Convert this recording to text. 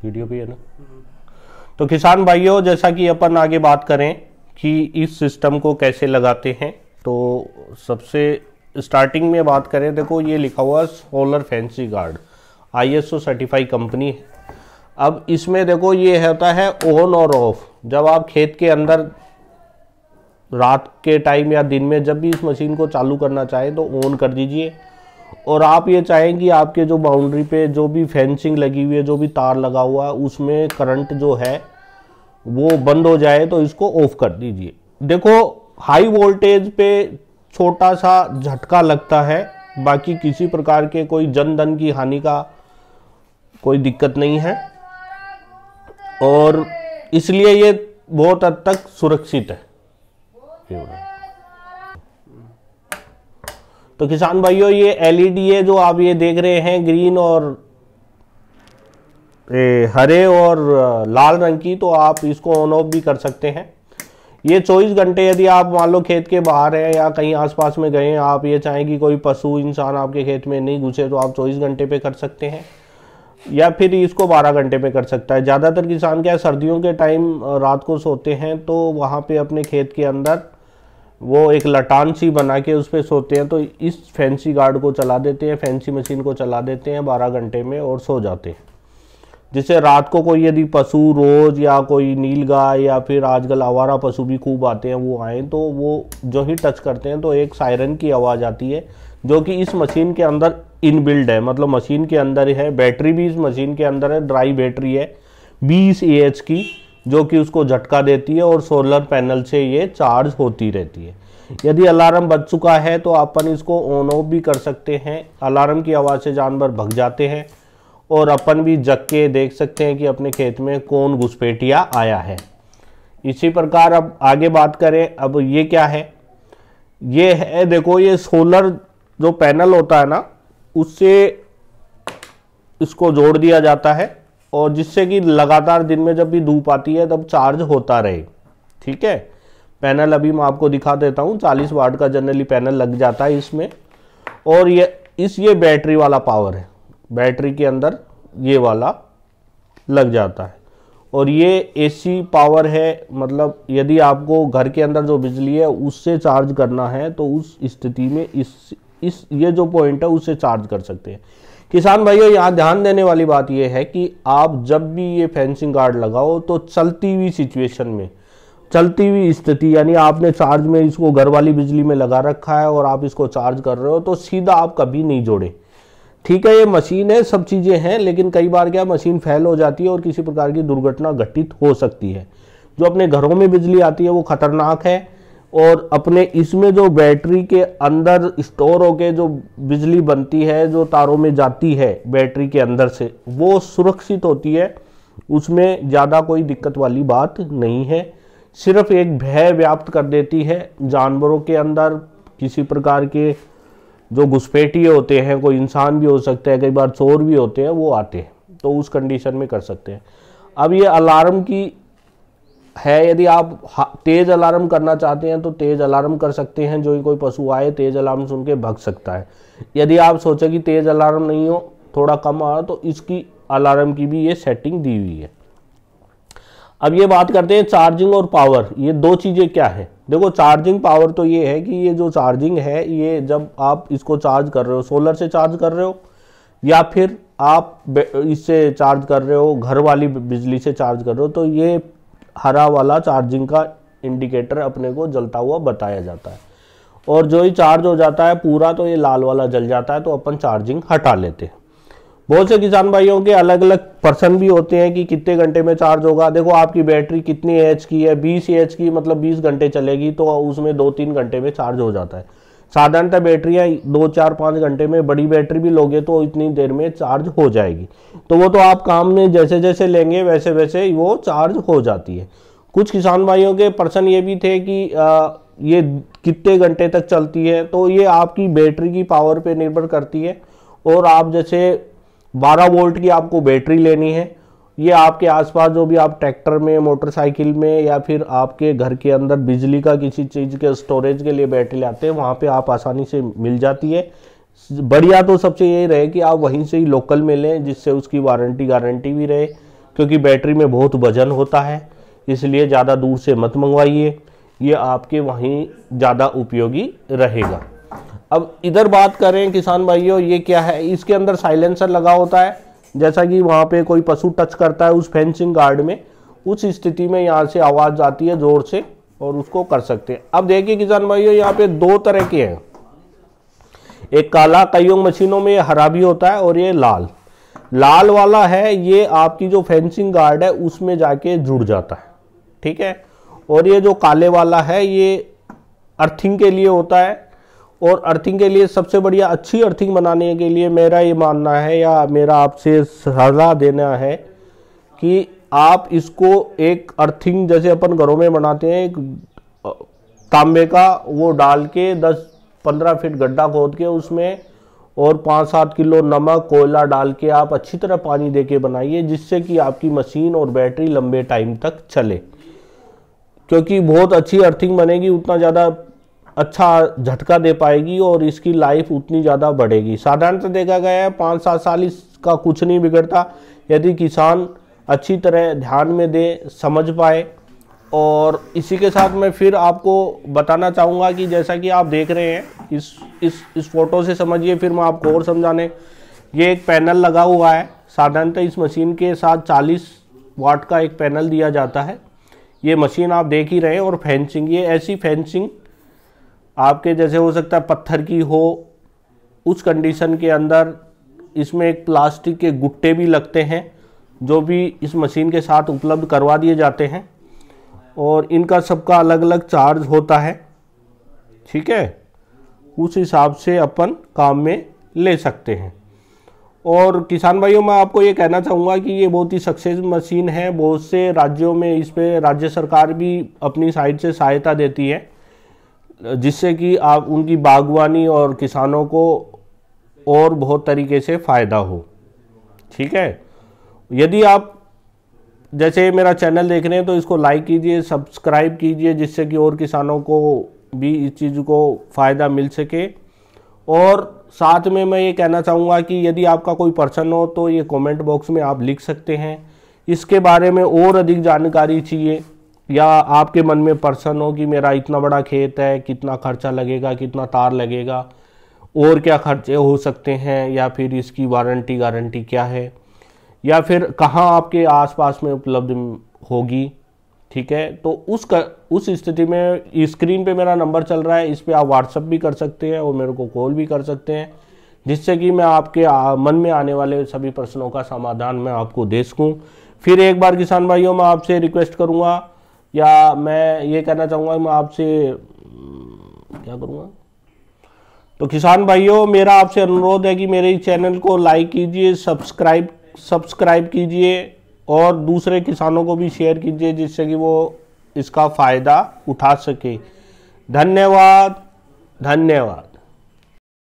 Video भी है ना। तो किसान भाइयों, जैसा कि अपन आगे बात करें कि इस सिस्टम को कैसे लगाते हैं, तो सबसे स्टार्टिंग में बात करें, देखो ये लिखा हुआ solar fancy guard, ISO certified company है। अब इसमें देखो ये होता है ऑन और ऑफ। जब आप खेत के अंदर रात के टाइम या दिन में जब भी इस मशीन को चालू करना चाहें तो ऑन कर दीजिए, और आप ये चाहें कि आपके जो बाउंड्री पे जो भी फेंसिंग लगी हुई है, जो भी तार लगा हुआ है, उसमें करंट जो है वो बंद हो जाए तो इसको ऑफ कर दीजिए। देखो हाई वोल्टेज पे छोटा सा झटका लगता है, बाकी किसी प्रकार के कोई जन धन की हानि का कोई दिक्कत नहीं है, और इसलिए ये बहुत हद तक सुरक्षित है। तो किसान भाइयों, ये LED है जो आप ये देख रहे हैं, ग्रीन और हरे और लाल रंग की, तो आप इसको ऑन ऑफ भी कर सकते हैं। ये 24 घंटे, यदि आप मान लो खेत के बाहर हैं या कहीं आसपास में गए हैं, आप ये चाहें कि कोई पशु इंसान आपके खेत में नहीं घुसे, तो आप 24 घंटे पे कर सकते हैं, या फिर इसको 12 घंटे पे कर सकता है। ज़्यादातर किसान क्या है, सर्दियों के टाइम रात को सोते हैं, तो वहाँ पे अपने खेत के अंदर वो एक लटान सी बना के उस पर सोते हैं, तो इस फैंसी गार्ड को चला देते हैं, फैंसी मशीन को चला देते हैं 12 घंटे में और सो जाते हैं। जिससे रात को कोई यदि पशु रोज या कोई नीलगाय या फिर आजकल आवारा पशु भी खूब आते हैं, वो आए तो वो जो ही टच करते हैं तो एक सायरन की आवाज़ आती है, जो कि इस मशीन के अंदर इनबिल्ड है। मतलब मशीन के अंदर है, बैटरी भी इस मशीन के अंदर है, ड्राई बैटरी है 20 AH की, जो कि उसको झटका देती है और सोलर पैनल से ये चार्ज होती रहती है। यदि अलार्म बज चुका है तो अपन इसको ऑन ऑफ भी कर सकते हैं। अलार्म की आवाज़ से जानवर भग जाते हैं और अपन भी जग के देख सकते हैं कि अपने खेत में कौन घुसपैठिया आया है। इसी प्रकार अब आगे बात करें, अब ये क्या है, ये है देखो, ये सोलर जो पैनल होता है ना, उससे इसको जोड़ दिया जाता है, और जिससे कि लगातार दिन में जब भी धूप आती है तब चार्ज होता रहे। ठीक है, पैनल अभी मैं आपको दिखा देता हूँ, 40 वाट का जनरली पैनल लग जाता है इसमें, और ये बैटरी वाला पावर है, बैटरी के अंदर ये वाला लग जाता है, और ये AC पावर है। मतलब यदि आपको घर के अंदर जो बिजली है उससे चार्ज करना है तो उस स्थिति में इस ये जो पॉइंट है उससे चार्ज कर सकते हैं। किसान भाइयों, यहाँ ध्यान देने वाली बात यह है कि आप जब भी ये फेंसिंग गार्ड लगाओ तो चलती हुई सिचुएशन में, चलती हुई स्थिति, यानी आपने चार्ज में इसको घर वाली बिजली में लगा रखा है और आप इसको चार्ज कर रहे हो, तो सीधा आप कभी नहीं जोड़े। ठीक है, ये मशीन है, सब चीज़ें हैं, लेकिन कई बार क्या मशीन फेल हो जाती है और किसी प्रकार की दुर्घटना घटित हो सकती है। जो अपने घरों में बिजली आती है वो खतरनाक है, और अपने इसमें जो बैटरी के अंदर स्टोर होके जो बिजली बनती है, जो तारों में जाती है बैटरी के अंदर से, वो सुरक्षित होती है, उसमें ज़्यादा कोई दिक्कत वाली बात नहीं है। सिर्फ एक भय व्याप्त कर देती है जानवरों के अंदर, किसी प्रकार के जो घुसपैठिए होते हैं, कोई इंसान भी हो सकता है, कई बार चोर भी होते हैं, वो आते हैं, तो उस कंडीशन में कर सकते हैं। अब ये अलार्म की है, यदि आप तेज अलार्म करना चाहते हैं तो तेज अलार्म कर सकते हैं, जो कोई पशु आए तेज अलार्म सुन के भग सकता है। यदि आप सोचें कि तेज अलार्म नहीं हो, थोड़ा कम आ, तो इसकी अलार्म की भी ये सेटिंग दी हुई है। अब ये बात करते हैं चार्जिंग और पावर, ये दो चीज़ें क्या है। देखो चार्जिंग पावर तो ये है कि ये जो चार्जिंग है, ये जब आप इसको चार्ज कर रहे हो, सोलर से चार्ज कर रहे हो या फिर आप इससे चार्ज कर रहे हो, घर वाली बिजली से चार्ज कर रहे हो, तो ये हरा वाला चार्जिंग का इंडिकेटर अपने को जलता हुआ बताया जाता है, और जो ही चार्ज हो जाता है पूरा तो ये लाल वाला जल जाता है, तो अपन चार्जिंग हटा लेते हैं। बहुत से किसान भाइयों के अलग अलग पर्सन भी होते हैं कि कितने घंटे में चार्ज होगा। देखो आपकी बैटरी कितनी AH की है, 20 AH की, मतलब 20 घंटे चलेगी, तो उसमें 2-3 घंटे में चार्ज हो जाता है। साधारणतः बैटरियाँ 2-4-5 घंटे में, बड़ी बैटरी भी लोगे तो इतनी देर में चार्ज हो जाएगी। तो वो तो आप काम में जैसे जैसे लेंगे वैसे वैसे वो चार्ज हो जाती है। कुछ किसान भाइयों के पर्सन ये भी थे कि ये कितने घंटे तक चलती है, तो ये आपकी बैटरी की पावर पे निर्भर करती है। और आप जैसे 12 वोल्ट की आपको बैटरी लेनी है, ये आपके आसपास जो भी आप ट्रैक्टर में, मोटरसाइकिल में, या फिर आपके घर के अंदर बिजली का किसी चीज़ के स्टोरेज के लिए बैटरी लाते हैं, वहाँ पे आप आसानी से मिल जाती है। बढ़िया तो सबसे यही रहे कि आप वहीं से ही लोकल में लें, जिससे उसकी वारंटी गारंटी भी रहे। क्योंकि बैटरी में बहुत वजन होता है, इसलिए ज़्यादा दूर से मत मंगवाइए, ये आपके वहीं ज़्यादा उपयोगी रहेगा। अब इधर बात करें किसान भाइयों, ये क्या है, इसके अंदर साइलेंसर लगा होता है। जैसा कि वहाँ पे कोई पशु टच करता है उस फेंसिंग गार्ड में, उस स्थिति में यहाँ से आवाज़ जाती है ज़ोर से और उसको कर सकते हैं। अब देखिए किसान भाइयों, यहाँ पे दो तरह के हैं, एक काला, कईयों मशीनों में हरा भी होता है, और ये लाल। लाल वाला है, ये आपकी जो फेंसिंग गार्ड है उसमें जाके जुड़ जाता है, ठीक है। और ये जो काले वाला है ये अर्थिंग के लिए होता है, और अर्थिंग के लिए सबसे बढ़िया अच्छी अर्थिंग बनाने के लिए मेरा ये मानना है या मेरा आपसे सलाह देना है कि आप इसको एक अर्थिंग जैसे अपन घरों में बनाते हैं, एक तांबे का वो डाल के 10-15 फीट गड्ढा खोद के उसमें और 5-7 किलो नमक कोयला डाल के आप अच्छी तरह पानी देके बनाइए, जिससे कि आपकी मशीन और बैटरी लंबे टाइम तक चले। क्योंकि बहुत अच्छी अर्थिंग बनेगी उतना ज़्यादा अच्छा झटका दे पाएगी और इसकी लाइफ उतनी ज़्यादा बढ़ेगी। साधारणतः देखा गया है 5-7 साल इसका कुछ नहीं बिगड़ता, यदि किसान अच्छी तरह ध्यान में दे, समझ पाए। और इसी के साथ मैं फिर आपको बताना चाहूँगा कि जैसा कि आप देख रहे हैं इस फोटो से समझिए, फिर मैं आपको और समझाने, ये एक पैनल लगा हुआ है। साधारणतः इस मशीन के साथ 40 वाट का एक पैनल दिया जाता है। ये मशीन आप देख ही रहे हैं। और फेंसिंग, ये ऐसी फेंसिंग आपके जैसे हो सकता है पत्थर की हो, उस कंडीशन के अंदर इसमें एक प्लास्टिक के गुट्टे भी लगते हैं जो भी इस मशीन के साथ उपलब्ध करवा दिए जाते हैं, और इनका सबका अलग अलग चार्ज होता है, ठीक है। उस हिसाब से अपन काम में ले सकते हैं। और किसान भाइयों, मैं आपको ये कहना चाहूँगा कि ये बहुत ही सक्सेस मशीन है। बहुत से राज्यों में इस पे राज्य सरकार भी अपनी साइड से सहायता देती है, जिससे कि आप उनकी बागवानी और किसानों को और बहुत तरीके से फ़ायदा हो, ठीक है। यदि आप जैसे मेरा चैनल देख रहे हैं तो इसको लाइक कीजिए, सब्सक्राइब कीजिए, जिससे कि और किसानों को भी इस चीज़ को फ़ायदा मिल सके। और साथ में मैं ये कहना चाहूँगा कि यदि आपका कोई प्रश्न हो तो ये कमेंट बॉक्स में आप लिख सकते हैं। इसके बारे में और अधिक जानकारी चाहिए या आपके मन में प्रश्न हो कि मेरा इतना बड़ा खेत है, कितना खर्चा लगेगा, कितना तार लगेगा, और क्या खर्चे हो सकते हैं, या फिर इसकी वारंटी गारंटी क्या है, या फिर कहाँ आपके आसपास में उपलब्ध होगी, ठीक है। तो उस स्थिति में स्क्रीन पे मेरा नंबर चल रहा है, इस पे आप व्हाट्सअप भी कर सकते हैं और मेरे को कॉल भी कर सकते हैं, जिससे कि मैं आपके मन में आने वाले सभी प्रश्नों का समाधान मैं आपको दे सकूँ। फिर एक बार किसान भाइयों, मैं आपसे रिक्वेस्ट करूँगा या मैं ये कहना चाहूँगा, मैं आपसे क्या करूँगा, तो किसान भाइयों मेरा आपसे अनुरोध है कि मेरे इस चैनल को लाइक कीजिए, सब्सक्राइब कीजिए और दूसरे किसानों को भी शेयर कीजिए, जिससे कि वो इसका फ़ायदा उठा सके। धन्यवाद।